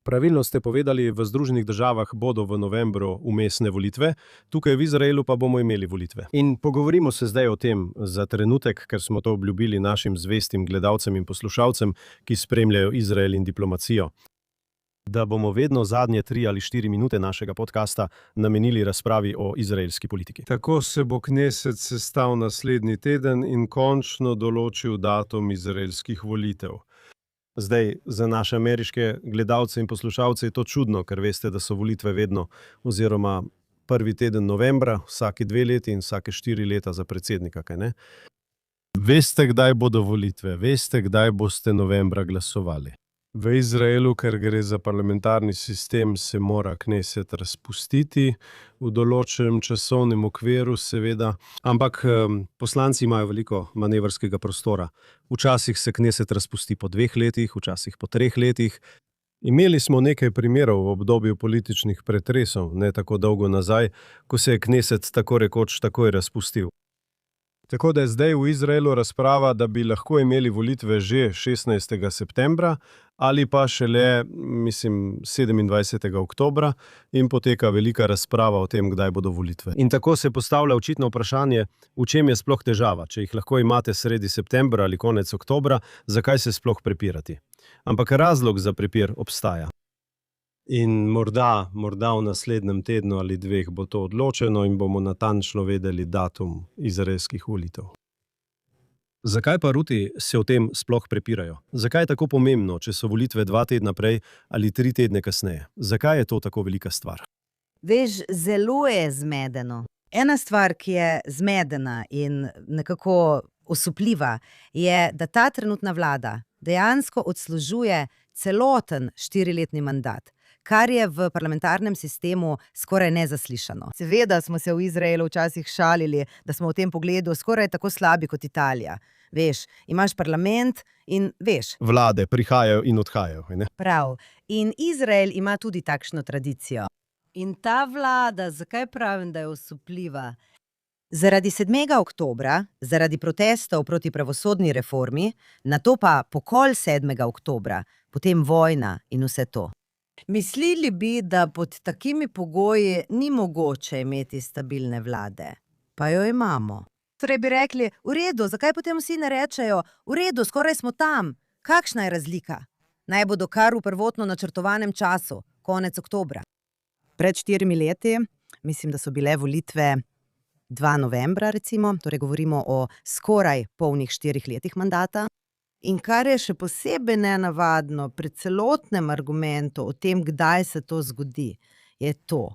Pravilno ste povedali, v Združenih državah bodo v novembru vmesne volitve, tukaj v Izraelu pa bomo imeli volitve. In pogovorimo se zdaj o tem za trenutek, ker smo to obljubili našim zvestim gledalcem in poslušalcem, ki spremljajo Izrael in diplomacijo. Da bomo vedno zadnje 3 ali 4 minute našega podcasta namenili razpravi o izraelski politiki. Tako se bo Kneset sestal naslednji teden in končno določil datum izraelskih volitev. Zdaj, za naše ameriške gledalce in poslušalce je to čudno, ker veste, da so volitve vedno, oziroma prvi teden novembra, vsake 2 leti in vsake 4 leta za predsednika, kaj ne? Veste, kdaj bodo volitve, veste, kdaj boste novembra glasovali. V Izraelu, ker gre za parlamentarni sistem, se mora Kneset razpustiti v določenem časovnem okviru, seveda, ampak poslanci imajo veliko manevrskega prostora. Včasih se Kneset razpusti po 2 letih, včasih po 3 letih. Imeli smo nekaj primerov v obdobju političnih pretresov, ne tako dolgo nazaj, ko se je Kneset tako rekoč takoj razpustil. Tako da je zdaj v Izraelu razprava, da bi lahko imeli volitve že 16. septembra ali pa šele, 27. oktobra in poteka velika razprava o tem, kdaj bodo volitve. In tako se postavlja očitno vprašanje, v čem je sploh težava. Če jih lahko imate sredi septembra ali konec oktobra, zakaj se sploh prepirati? Ampak razlog za prepir obstaja. In morda v naslednjem tednu ali 2 bo to odločeno in bomo natančno vedeli datum izraelskih volitev. Zakaj pa Ruti se o tem sploh prepirajo? Zakaj je tako pomembno, če so volitve 2 tedna prej ali 3 tedne kasneje? Zakaj je to tako velika stvar? Veš, zelo je zmedeno. Ena stvar, ki je zmedena in nekako osupljiva, je, da ta trenutna vlada dejansko odslužuje celoten 4-letni mandat, kar je v parlamentarnem sistemu skoraj nezaslišano. Seveda smo se v Izraelu včasih šalili, da smo v tem pogledu skoraj tako slabi kot Italija. Veš, imaš parlament in veš. Vlade prihajajo in odhajajo, ne? Prav. In Izrael ima tudi takšno tradicijo. In ta vlada, zakaj pravim, da je osupljiva? Zaradi 7. oktobra, zaradi protestov proti pravosodni reformi, nato pa pokol 7. oktobra, potem vojna in vse to. Mislili bi, da pod takimi pogoji ni mogoče imeti stabilne vlade. Pa jo imamo. Torej bi rekli, v redu, zakaj potem vsi ne rečejo, v redu, skoraj smo tam. Kakšna je razlika? Naj bodo kar v prvotno načrtovanem času, konec oktobra. Pred 4 leti, mislim, da so bile volitve 2. novembra, recimo, torej govorimo o skoraj polnih 4 letih mandata. In kar je še posebej nenavadno pri celotnem argumentu o tem, kdaj se to zgodi, je to.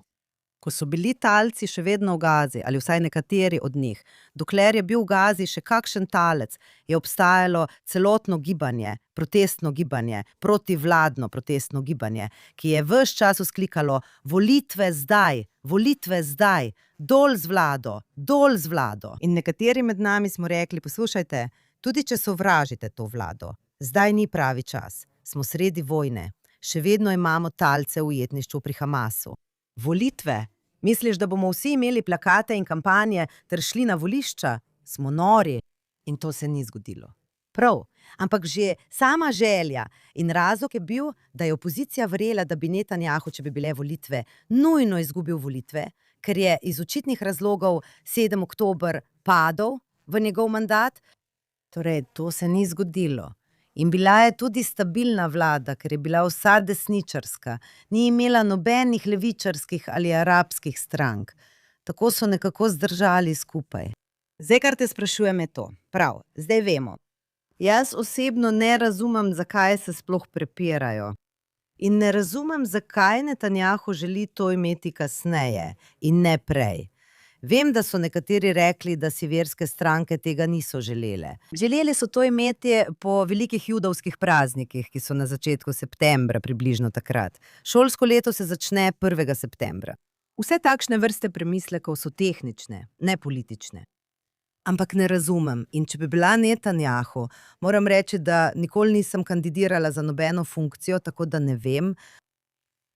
Ko so bili talci še vedno v Gazi, ali vsaj nekateri od njih, dokler je bil v Gazi še kakšen talec, je obstajalo celotno gibanje, protestno gibanje, protivladno protestno gibanje, ki je ves čas vzklikalo volitve zdaj, dol z vlado, dol z vlado. In nekateri med nami smo rekli, poslušajte, tudi če sovražite to vlado, zdaj ni pravi čas, smo sredi vojne, še vedno imamo talce v ujetništvu pri Hamasu. Volitve? Misliš, da bomo vsi imeli plakate in kampanje ter šli na volišča? Smo nori. In to se ni zgodilo. Prav, ampak že sama želja in razlog je bil, da je opozicija verjela, da bi Netanjahu, če bi bile volitve, nujno izgubil volitve, ker je iz očitnih razlogov 7. oktober padel v njegov mandat. Torej, to se ni zgodilo. In bila je tudi stabilna vlada, ker je bila vsa desničarska, ni imela nobenih levičarskih ali arabskih strank. Tako so nekako zdržali skupaj. Zdaj, kar te sprašujem, je to. Prav, zdaj vemo. Jaz osebno ne razumem, zakaj se sploh prepirajo. In ne razumem, zakaj Netanjahu želi to imeti kasneje in ne prej. Vem, da so nekateri rekli, da si verske stranke tega niso želele. Želeli so to imeti po velikih judovskih praznikih, ki so na začetku septembra, približno takrat. Šolsko leto se začne 1. septembra. Vse takšne vrste premislekov so tehnične, ne politične. Ampak ne razumem. In če bi bila Netanjahu, moram reči, da nikoli nisem kandidirala za nobeno funkcijo, tako da ne vem.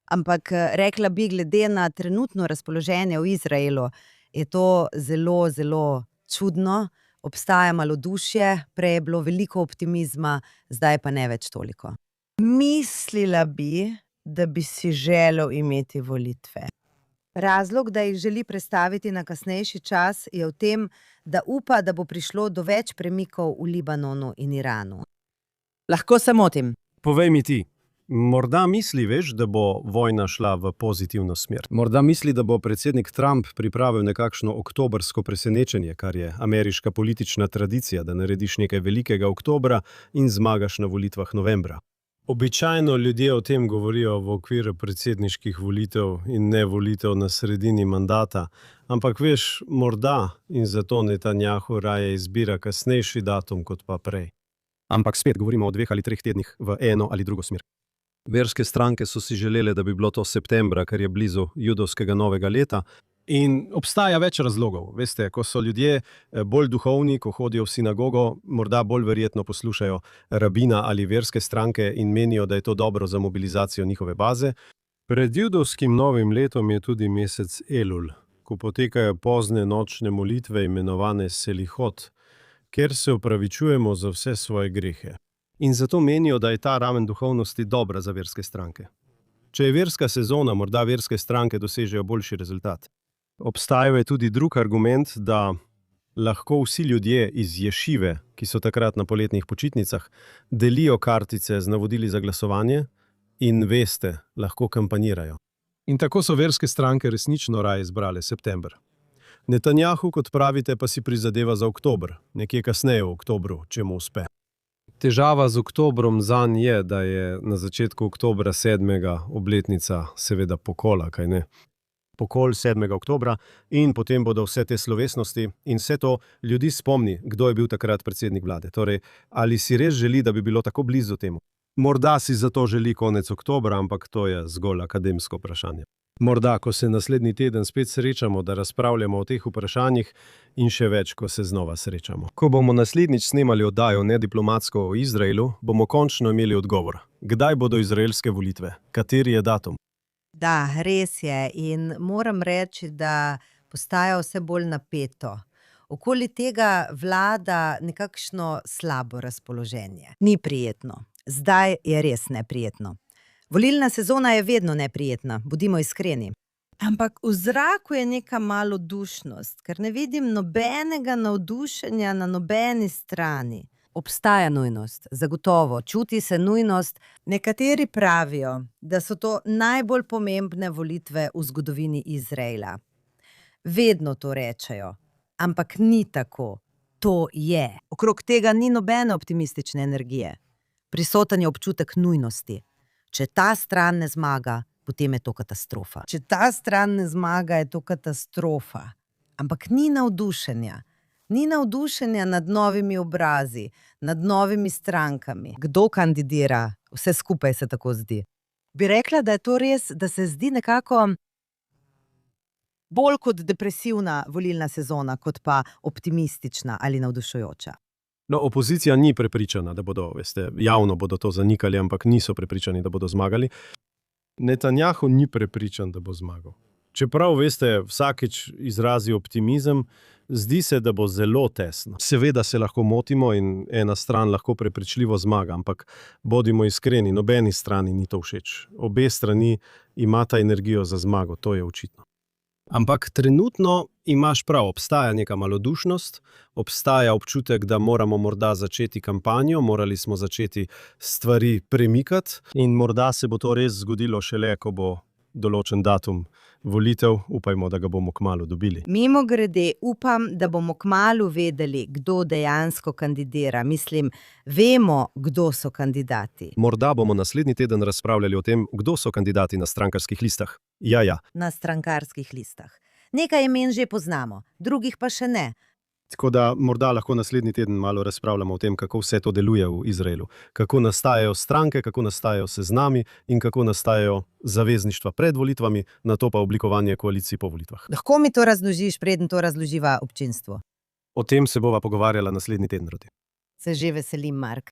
Ampak rekla bi, glede na trenutno razpoloženje v Izraelu, je to zelo, zelo čudno, obstaja malodušje, prej je bilo veliko optimizma, zdaj pa ne več toliko. Mislila bi, da bi si želel imeti volitve. Razlog, da jih želi prestaviti na kasnejši čas, je v tem, da upa, da bo prišlo do več premikov v Libanonu in Iranu. Lahko se motim. Povej mi ti, morda misli, veš, da bo vojna šla v pozitivno smer? Morda misli, da bo predsednik Trump pripravil nekakšno oktobrsko presenečenje, kar je ameriška politična tradicija, da narediš nekaj velikega oktobra in zmagaš na volitvah novembra. Običajno ljudje o tem govorijo v okviru predsedniških volitev in ne volitev na sredini mandata, ampak veš, morda in zato Netanjahu raje izbira kasnejši datum kot pa prej. Ampak spet govorimo o 2 ali 3 tednih v eno ali drugo smer. Verske stranke so si želele, da bi bilo to septembra, ker je blizu judovskega novega leta. In obstaja več razlogov. Veste, ko so ljudje bolj duhovni, ko hodijo v sinagogo, morda bolj verjetno poslušajo rabina ali verske stranke in menijo, da je to dobro za mobilizacijo njihove baze. Pred judovskim novim letom je tudi mesec Elul, ko potekajo pozne nočne molitve imenovane Selihot, kjer se opravičujemo za vse svoje grehe. In zato menijo, da je ta raven duhovnosti dobra za verske stranke. Če je verska sezona, morda verske stranke dosežejo boljši rezultat. Obstajal je tudi drug argument, da lahko vsi ljudje iz ješive, ki so takrat na poletnih počitnicah, delijo kartice z navodili za glasovanje in veste, lahko kampanjirajo. In tako so verske stranke resnično raje izbrale september. Netanjahu, kot pravite, pa si prizadeva za oktober, nekje kasneje v oktobru, če mu uspe. Težava z oktobrom zanj je, da je na začetku oktobra 7. obletnica seveda pokola, kaj ne? Pokol 7. oktobra in potem bodo vse te slovesnosti in vse to ljudi spomni, kdo je bil takrat predsednik vlade. Torej, ali si res želi, da bi bilo tako blizu temu? Morda si zato želi konec oktobra, ampak to je zgolj akademsko vprašanje. Morda, ko se naslednji teden spet srečamo, da razpravljamo o teh vprašanjih in še več, ko se znova srečamo. Ko bomo naslednjič snemali oddajo Nediplomatsko o Izraelu, bomo končno imeli odgovor. Kdaj bodo izraelske volitve? Kateri je datum? Da, res je in moram reči, da postaja vse bolj napeto. Okoli tega vlada nekakšno slabo razpoloženje. Ni prijetno. Zdaj je res neprijetno. Volilna sezona je vedno neprijetna, bodimo iskreni. Ampak v zraku je neka malodušnost, ker ne vidim nobenega navdušenja na nobeni strani. Obstaja nujnost, zagotovo, čuti se nujnost. Nekateri pravijo, da so to najbolj pomembne volitve v zgodovini Izraela. Vedno to rečejo, ampak ni tako. To je. Okrog tega ni nobene optimistične energije. Prisoten je občutek nujnosti. Če ta stran ne zmaga, potem je to katastrofa. Če ta stran ne zmaga, je to katastrofa. Ampak ni navdušenja. Ni navdušenja nad novimi obrazi, nad novimi strankami. Kdo kandidira? Vse skupaj se tako zdi. Bi rekla, da je to res, da se zdi nekako bolj kot depresivna volilna sezona, kot pa optimistična ali navdušujoča. No, opozicija ni prepričana, da bodo, veste, javno bodo to zanikali, ampak niso prepričani, da bodo zmagali. Netanjahu ni prepričan, da bo zmagal. Čeprav, veste, vsakič izrazi optimizem, zdi se, da bo zelo tesno. Seveda se lahko motimo in ena stran lahko prepričljivo zmaga, ampak bodimo iskreni, nobeni strani ni to všeč. Obe strani imata energijo za zmago, to je očitno. Ampak trenutno imaš prav, obstaja neka malodušnost, obstaja občutek, da moramo morda začeti kampanjo, morali smo začeti stvari premikati in morda se bo to res zgodilo šele, ko bo določen datum volitev, upajmo, da ga bomo kmalu dobili. Mimogrede, upam, da bomo kmalu vedeli, kdo dejansko kandidira. Mislim, vemo, kdo so kandidati. Morda bomo naslednji teden razpravljali o tem, kdo so kandidati na strankarskih listah. Ja. Na strankarskih listah. Nekaj imen že poznamo, drugih pa še ne. Tako da morda lahko naslednji teden malo razpravljamo o tem, kako vse to deluje v Izraelu. Kako nastajajo stranke, kako nastajajo seznami in kako nastajajo zavezništva pred volitvami, nato pa oblikovanje koalicij po volitvah. Lahko mi to razložiš, preden to razloživa občinstvu? O tem se bova pogovarjala naslednji teden, Rodi. Se že veselim, Mark.